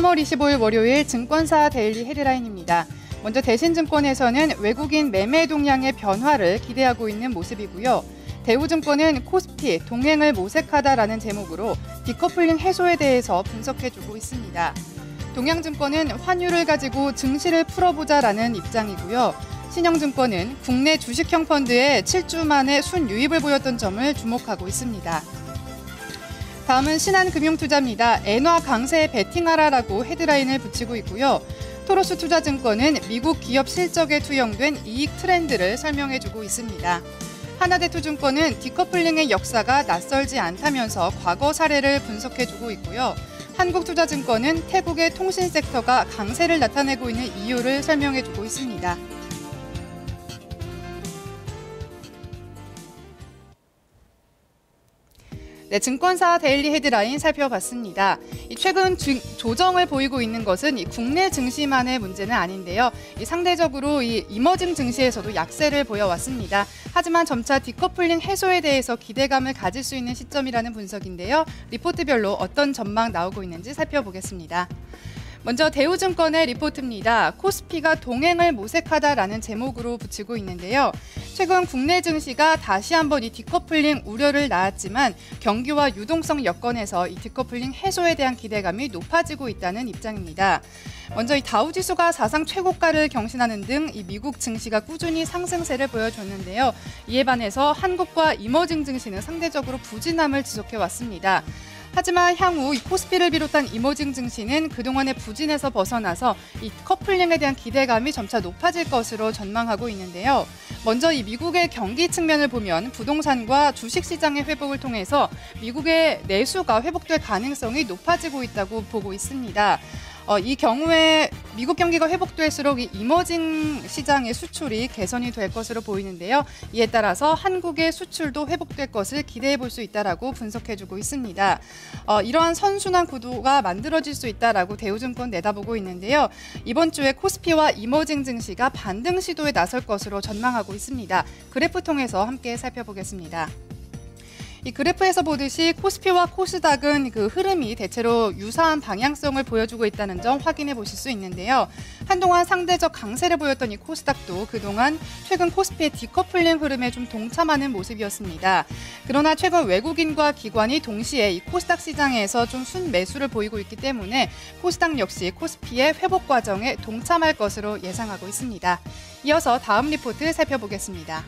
3월 25일 월요일 증권사 데일리 헤드라인입니다. 먼저 대신증권에서는 외국인 매매 동향의 변화를 기대하고 있는 모습이고요. 대우증권은 코스피 동행을 모색하다라는 제목으로 디커플링 해소에 대해서 분석해주고 있습니다. 동양증권은 환율을 가지고 증시를 풀어보자라는 입장이고요. 신영증권은 국내 주식형 펀드에 7주 만에 순유입을 보였던 점을 주목하고 있습니다. 다음은 신한금융투자입니다. 엔화 강세에 베팅하라라고 헤드라인을 붙이고 있고요. 토로스투자증권은 미국 기업 실적에 투영된 이익 트렌드를 설명해주고 있습니다. 하나대투증권은 디커플링의 역사가 낯설지 않다면서 과거 사례를 분석해주고 있고요. 한국투자증권은 태국의 통신 섹터가 강세를 나타내고 있는 이유를 설명해주고 있습니다. 네, 증권사 데일리 헤드라인 살펴봤습니다. 최근 조정을 보이고 있는 것은 국내 증시만의 문제는 아닌데요. 상대적으로 이머징 증시에서도 약세를 보여왔습니다. 하지만 점차 디커플링 해소에 대해서 기대감을 가질 수 있는 시점이라는 분석인데요. 리포트별로 어떤 전망 나오고 있는지 살펴보겠습니다. 먼저 대우증권의 리포트입니다. 코스피가 동행을 모색하다라는 제목으로 붙이고 있는데요. 최근 국내 증시가 다시 한번 이 디커플링 우려를 낳았지만 경기와 유동성 여건에서 이 디커플링 해소에 대한 기대감이 높아지고 있다는 입장입니다. 먼저 이 다우지수가 사상 최고가를 경신하는 등 이 미국 증시가 꾸준히 상승세를 보여줬는데요. 이에 반해서 한국과 이머징 증시는 상대적으로 부진함을 지속해 왔습니다. 하지만 향후 이 코스피를 비롯한 이머징 증시는 그동안의 부진에서 벗어나서 이 커플링에 대한 기대감이 점차 높아질 것으로 전망하고 있는데요. 먼저 이 미국의 경기 측면을 보면 부동산과 주식시장의 회복을 통해서 미국의 내수가 회복될 가능성이 높아지고 있다고 보고 있습니다. 이 경우에 미국 경기가 회복될수록 이 이머징 시장의 수출이 개선이 될 것으로 보이는데요. 이에 따라서 한국의 수출도 회복될 것을 기대해 볼 수 있다라고 분석해주고 있습니다. 이러한 선순환 구도가 만들어질 수 있다라고 대우증권 내다보고 있는데요. 이번 주에 코스피와 이머징 증시가 반등 시도에 나설 것으로 전망하고 있습니다. 그래프 통해서 함께 살펴보겠습니다. 이 그래프에서 보듯이 코스피와 코스닥은 그 흐름이 대체로 유사한 방향성을 보여주고 있다는 점 확인해 보실 수 있는데요. 한동안 상대적 강세를 보였던 이 코스닥도 그동안 최근 코스피의 디커플링 흐름에 좀 동참하는 모습이었습니다. 그러나 최근 외국인과 기관이 동시에 이 코스닥 시장에서 좀 순매수를 보이고 있기 때문에 코스닥 역시 코스피의 회복 과정에 동참할 것으로 예상하고 있습니다. 이어서 다음 리포트 살펴보겠습니다.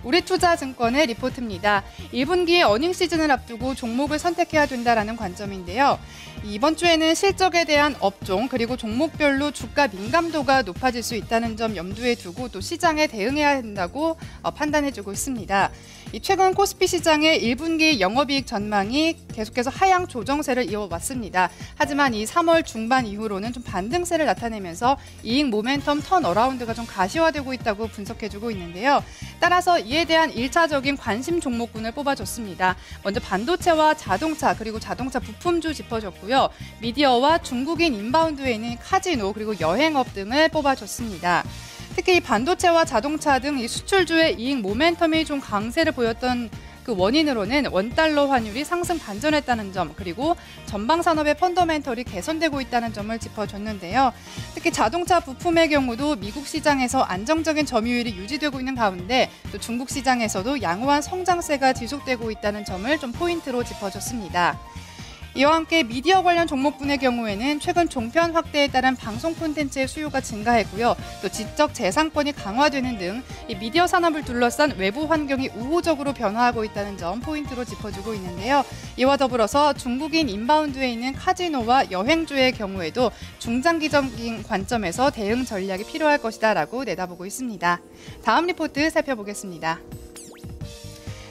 우리투자증권의 리포트입니다. 1분기 어닝 시즌을 앞두고 종목을 선택해야 된다라는 관점인데요. 이번 주에는 실적에 대한 업종 그리고 종목별로 주가 민감도가 높아질 수 있다는 점 염두에 두고 또 시장에 대응해야 한다고 판단해주고 있습니다. 최근 코스피 시장의 1분기 영업이익 전망이 계속해서 하향 조정세를 이어왔습니다. 하지만 이 3월 중반 이후로는 좀 반등세를 나타내면서 이익 모멘텀 턴어라운드가 좀 가시화되고 있다고 분석해주고 있는데요. 따라서 이에 대한 1차적인 관심 종목군을 뽑아줬습니다. 먼저 반도체와 자동차 그리고 자동차 부품주 짚어줬고요. 미디어와 중국인 인바운드에 있는 카지노 그리고 여행업 등을 뽑아줬습니다. 특히 이 반도체와 자동차 등 이 수출주의 이익 모멘텀이 좀 강세를 보였던 그 원인으로는 원달러 환율이 상승 반전했다는 점 그리고 전방 산업의 펀더멘털이 개선되고 있다는 점을 짚어줬는데요. 특히 자동차 부품의 경우도 미국 시장에서 안정적인 점유율이 유지되고 있는 가운데 또 중국 시장에서도 양호한 성장세가 지속되고 있다는 점을 좀 포인트로 짚어줬습니다. 이와 함께 미디어 관련 종목군의 경우에는 최근 종편 확대에 따른 방송 콘텐츠의 수요가 증가했고요. 또 지적 재산권이 강화되는 등 이 미디어 산업을 둘러싼 외부 환경이 우호적으로 변화하고 있다는 점 포인트로 짚어주고 있는데요. 이와 더불어서 중국인 인바운드에 있는 카지노와 여행주의 경우에도 중장기적인 관점에서 대응 전략이 필요할 것이다라고 내다보고 있습니다. 다음 리포트 살펴보겠습니다.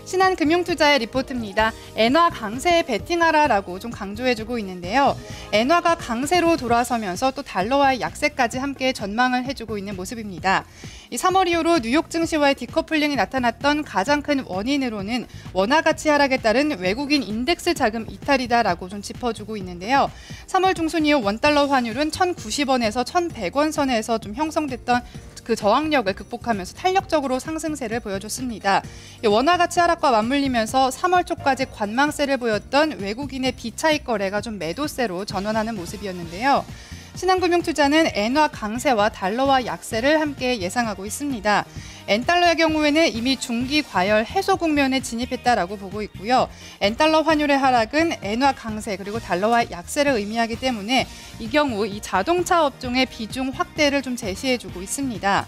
신한금융투자의 리포트입니다. 엔화 강세에 베팅하라라고 좀 강조해주고 있는데요. 엔화가 강세로 돌아서면서 또 달러와의 약세까지 함께 전망을 해주고 있는 모습입니다. 이 3월 이후로 뉴욕 증시와의 디커플링이 나타났던 가장 큰 원인으로는 원화 가치 하락에 따른 외국인 인덱스 자금 이탈이다라고 좀 짚어주고 있는데요. 3월 중순 이후 원달러 환율은 1,090원에서 1,100원 선에서 좀 형성됐던 그 저항력을 극복하면서 탄력적으로 상승세를 보여줬습니다. 원화 가치 하락과 맞물리면서 3월 초까지 관망세를 보였던 외국인의 비차익 거래가 좀 매도세로 전환하는 모습이었는데요. 신한금융투자는 엔화 강세와 달러화 약세를 함께 예상하고 있습니다. 엔달러의 경우에는 이미 중기 과열 해소 국면에 진입했다라고 보고 있고요. 엔달러 환율의 하락은 엔화 강세 그리고 달러화 약세를 의미하기 때문에 이 경우 이 자동차 업종의 비중 확대를 좀 제시해주고 있습니다.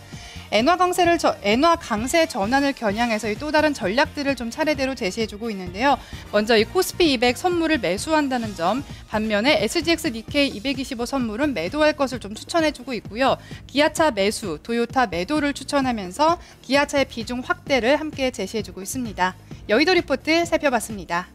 엔화 강세 전환을 겨냥해서 또 다른 전략들을 좀 차례대로 제시해주고 있는데요. 먼저 이 코스피 200 선물을 매수한다는 점, 반면에 SGX 니케이 225 선물은 매도할 것을 좀 추천해주고 있고요. 기아차 매수, 도요타 매도를 추천하면서 기아차의 비중 확대를 함께 제시해주고 있습니다. 여의도 리포트 살펴봤습니다.